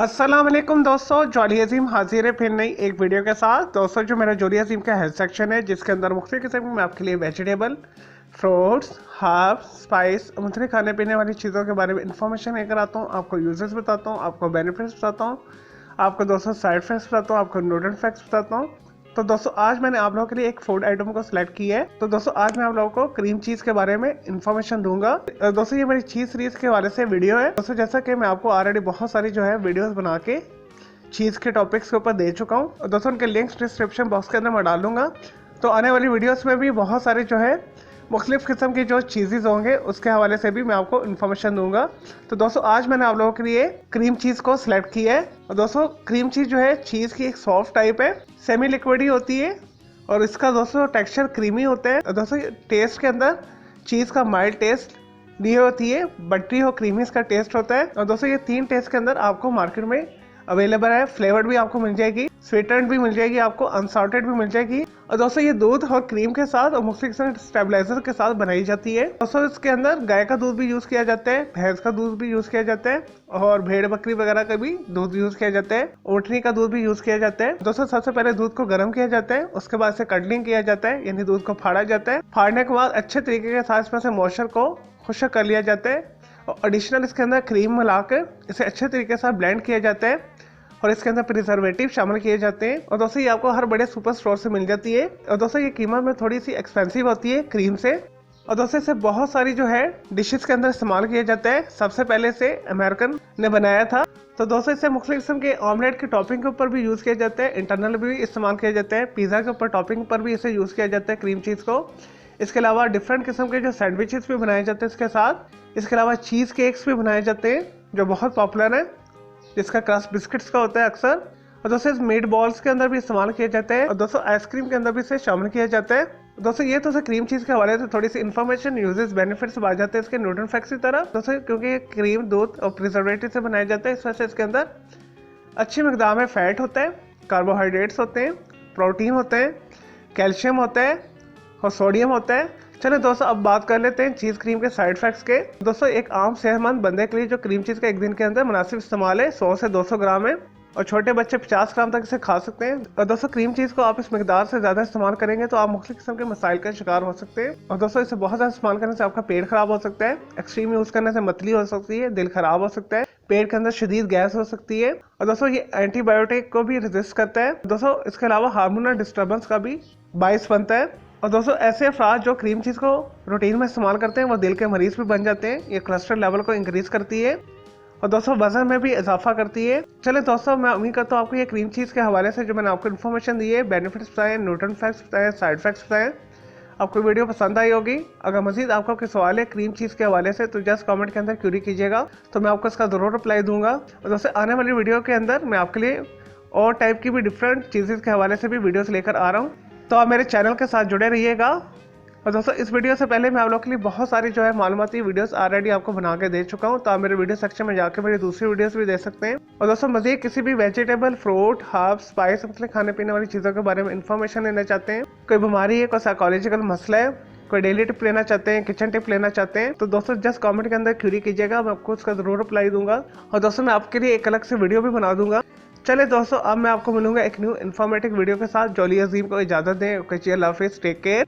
अस्सलाम वालेकुम दोस्तों, जॉली अजीम हाजिर है फिर नई एक वीडियो के साथ। दोस्तों, जो मेरा जॉली अजीम का हेल्थ सेक्शन है जिसके अंदर मुख्तलिफ किस्म की मैं आपके लिए वेजिटेबल, फ्रूट्स, हर्ब्स, स्पाइस, मुख्तलिफ खाने पीने वाली चीज़ों के बारे में इंफॉर्मेशन लेकर आता हूँ। आपको यूजेस बताता हूँ, आपको बेनिफिट्स बताता हूँ, आपको दोस्तों साइड इफेक्ट्स बताता हूँ, आपको न्यूट्रिएंट फैक्ट्स बताता हूँ। तो दोस्तों, आज मैंने आप लोगों के लिए एक फूड आइटम को सिलेक्ट किया है। तो दोस्तों, आज मैं आप लोगों को क्रीम चीज़ के बारे में इंफॉर्मेशन दूंगा। दोस्तों, ये मेरी चीज़ सीरीज के हवाले से वीडियो है। दोस्तों, जैसा कि मैं आपको ऑलरेडी बहुत सारी जो है वीडियोस बना के चीज़ के टॉपिक्स के ऊपर दे चुका हूँ, और दोस्तों उनके लिंक्स डिस्क्रिप्शन बॉक्स के अंदर मैं डाल दूंगा। तो आने वाली वीडियोस में भी बहुत सारे जो है मुख्तलिफ किस्म की जो चीज़ें होंगे उसके हवाले से भी मैं आपको इन्फॉर्मेशन दूंगा। तो दोस्तों, आज मैंने आप लोगों के लिए क्रीम चीज़ को सिलेक्ट किया है। और दोस्तों, क्रीम चीज़ जो है चीज़ की एक सॉफ्ट टाइप है, सेमी लिक्विड ही होती है, और इसका दोस्तों टेक्सचर क्रीमी होता है। और दोस्तों, टेस्ट के अंदर चीज़ का माइल्ड टेस्ट नहीं होती है, बटरी और क्रीमी इसका टेस्ट होता है। और दोस्तों, ये 3 टेस्ट के अंदर आपको मार्केट में अवेलेबल है। फ्लेवर्ड भी आपको मिल जाएगी, स्वीटेंड भी मिल जाएगी, आपको अनसॉल्टेड भी मिल जाएगी। और दोस्तों, ये दूध और क्रीम के साथ और मुख्तलिफ स्टेबलाइजर के साथ बनाई जाती है। दोस्तों, इसके अंदर गाय का दूध भी यूज किया जाता है, भैंस का दूध भी यूज किया जाता है, और भेड़ बकरी वगैरह का भी दूध यूज किया जाता है, ऊँटनी का दूध भी यूज किया जाता है। दोस्तों, सबसे पहले दूध को गर्म किया जाता है, उसके बाद से कटलिंग किया जाता है, यानी दूध को फाड़ा जाता है। फाड़ने के बाद अच्छे तरीके के साथ इसमें से मॉइस्चर को खुश्क कर लिया जाता है, और एडिशनल इसके अंदर क्रीम मिलाकर इसे अच्छे तरीके से ब्लेंड किया जाता है, और इसके अंदर प्रिजर्वेटिव शामिल किए जाते हैं। और दोस्तों, ये आपको हर बड़े सुपर स्टोर से मिल जाती है। और दोस्तों, ये कीमत में थोड़ी सी एक्सपेंसिव होती है क्रीम से। और दोस्तों, इसे बहुत सारी जो है डिशेस के अंदर इस्तेमाल किया जाता है। सबसे पहले से अमेरिकन ने बनाया था। तो दोस्तों, इसे मुख्तलिफ किस्म के ऑमलेट के टॉपिंग के ऊपर भी यूज़ किया जाता है, इंटरनल भी इस्तेमाल किया जाता है, पिज़्ज़ा के ऊपर टॉपिंग पर भी इसे यूज़ किया जाता है क्रीम चीज़ को। इसके अलावा डिफरेंट किस्म के जो सैंडविचेस भी बनाए जाते हैं इसके साथ। इसके अलावा चीज़ केक्स भी बनाए जाते हैं जो बहुत पॉपुलर है, जिसका क्रस्ट बिस्किट्स का होता है अक्सर। और दोस्तों, मीट बॉल्स के अंदर भी इस्तेमाल किया जाता है, और दोस्तों आइसक्रीम के अंदर भी इसे शामिल किया जाता है। दोस्तों, ये तो क्रीम चीज़ के हवाले से थोड़ी सी इन्फॉर्मेशन, यूजेस, बेनिफिट्स आ जाते हैं इसके न्यूट्रिएंट फैक्ट्स की तरह। दोस्तों, क्योंकि क्रीम दूध और प्रिजर्वेटिव से बनाया जाता है, इस वजह से इसके अंदर अच्छी मिकदार में फैट होता है, कार्बोहाइड्रेट्स होते हैं, प्रोटीन होते हैं, कैल्शियम होता है, और सोडियम होता है। चलो दोस्तों, अब बात कर लेते हैं चीज़ क्रीम के साइड इफेक्ट्स के। दोस्तों, एक आम सेहतमंद बंदे के लिए जो क्रीम चीज़ का एक दिन के अंदर मुनासिब इस्तेमाल है 100 से 200 ग्राम है, और छोटे बच्चे 50 ग्राम तक इसे खा सकते हैं। और दोस्तों, क्रीम चीज़ को आप इस मकदार से ज़्यादा इस्तेमाल करेंगे तो आप मुख्तलिफ किस्म के मसाइल का शिकार हो सकते हैं। और दोस्तों, इसे बहुत ज़्यादा इस्तेमाल करने से आपका पेट खराब हो सकता है, एक्सट्रीम यूज़ करने से मतली हो सकती है, दिल खराब हो सकता है, पेट के अंदर शदीद गैस हो सकती है। और दोस्तों, ये एंटीबायोटिक को भी रेजिस्ट करता है। दोस्तों, इसके अलावा हार्मोनल डिस्टर्बेंस का भी बाइस बनता है। और दोस्तों, ऐसे अफराद जो क्रीम चीज़ को रूटीन में इस्तेमाल करते हैं वो दिल के मरीज भी बन जाते हैं। ये कोलेस्ट्रॉल लेवल को इंक्रीज करती है, और दोस्तों वजन में भी इजाफा करती है। चले दोस्तों, मैं उम्मीद करता हूँ आपको ये क्रीम चीज़ के हवाले से जो मैंने आपको इन्फॉर्मेशन दी है, बेनिफिट्स बताए, न्यूट्रिएंट फैक्ट्स बताए, साइड इफेक्ट्स बताए, आपको वीडियो पसंद आई होगी। अगर मजीद आपका कोई सवाल है क्रीम चीज़ के हवाले से तो जस्ट कमेंट के अंदर क्यूरी कीजिएगा, तो मैं आपको इसका ज़रूर रिप्लाई दूंगा। और दोस्तों, आने वाली वीडियो के अंदर मैं आपके लिए और टाइप की भी डिफरेंट चीज़ें के हवाले से भी वीडियोस लेकर आ रहा हूँ, तो आप मेरे चैनल के साथ जुड़े रहिएगा। और दोस्तों, इस वीडियो से पहले मैं आप लोगों के लिए बहुत सारी जो है मालूमाती वीडियोस ऑलरेडी आपको बना के दे चुका हूँ, तो आप मेरे वीडियो सेक्शन में जाकर मेरी दूसरी वीडियोस भी देख सकते हैं। और दोस्तों, मज़ीद किसी भी वेजिटेबल, फ्रूट, हर्ब्स, स्पाइस, मतलब खाने पीने वाली चीज़ों के बारे में इन्फॉर्मेशन लेना चाहते हैं, कोई बीमारी है, कोई साइकोलॉजिकल मसला है, कोई डेली टिप लेना चाहते हैं, किचन टिप लेना चाहते हैं, तो दोस्तों जस्ट कमेंट के अंदर क्यूरी कीजिएगा, मैं आपको उसका ज़रूर रिप्लाई दूंगा। और दोस्तों, मैं आपके लिए एक अलग से वीडियो भी बना दूंगा। चले दोस्तों, अब मैं आपको मिलूंगा एक न्यू इन्फॉर्मेटिव वीडियो के साथ। जॉली अजीम को इजाज़त दें। अल्लाह हाफिज़, टेक केयर।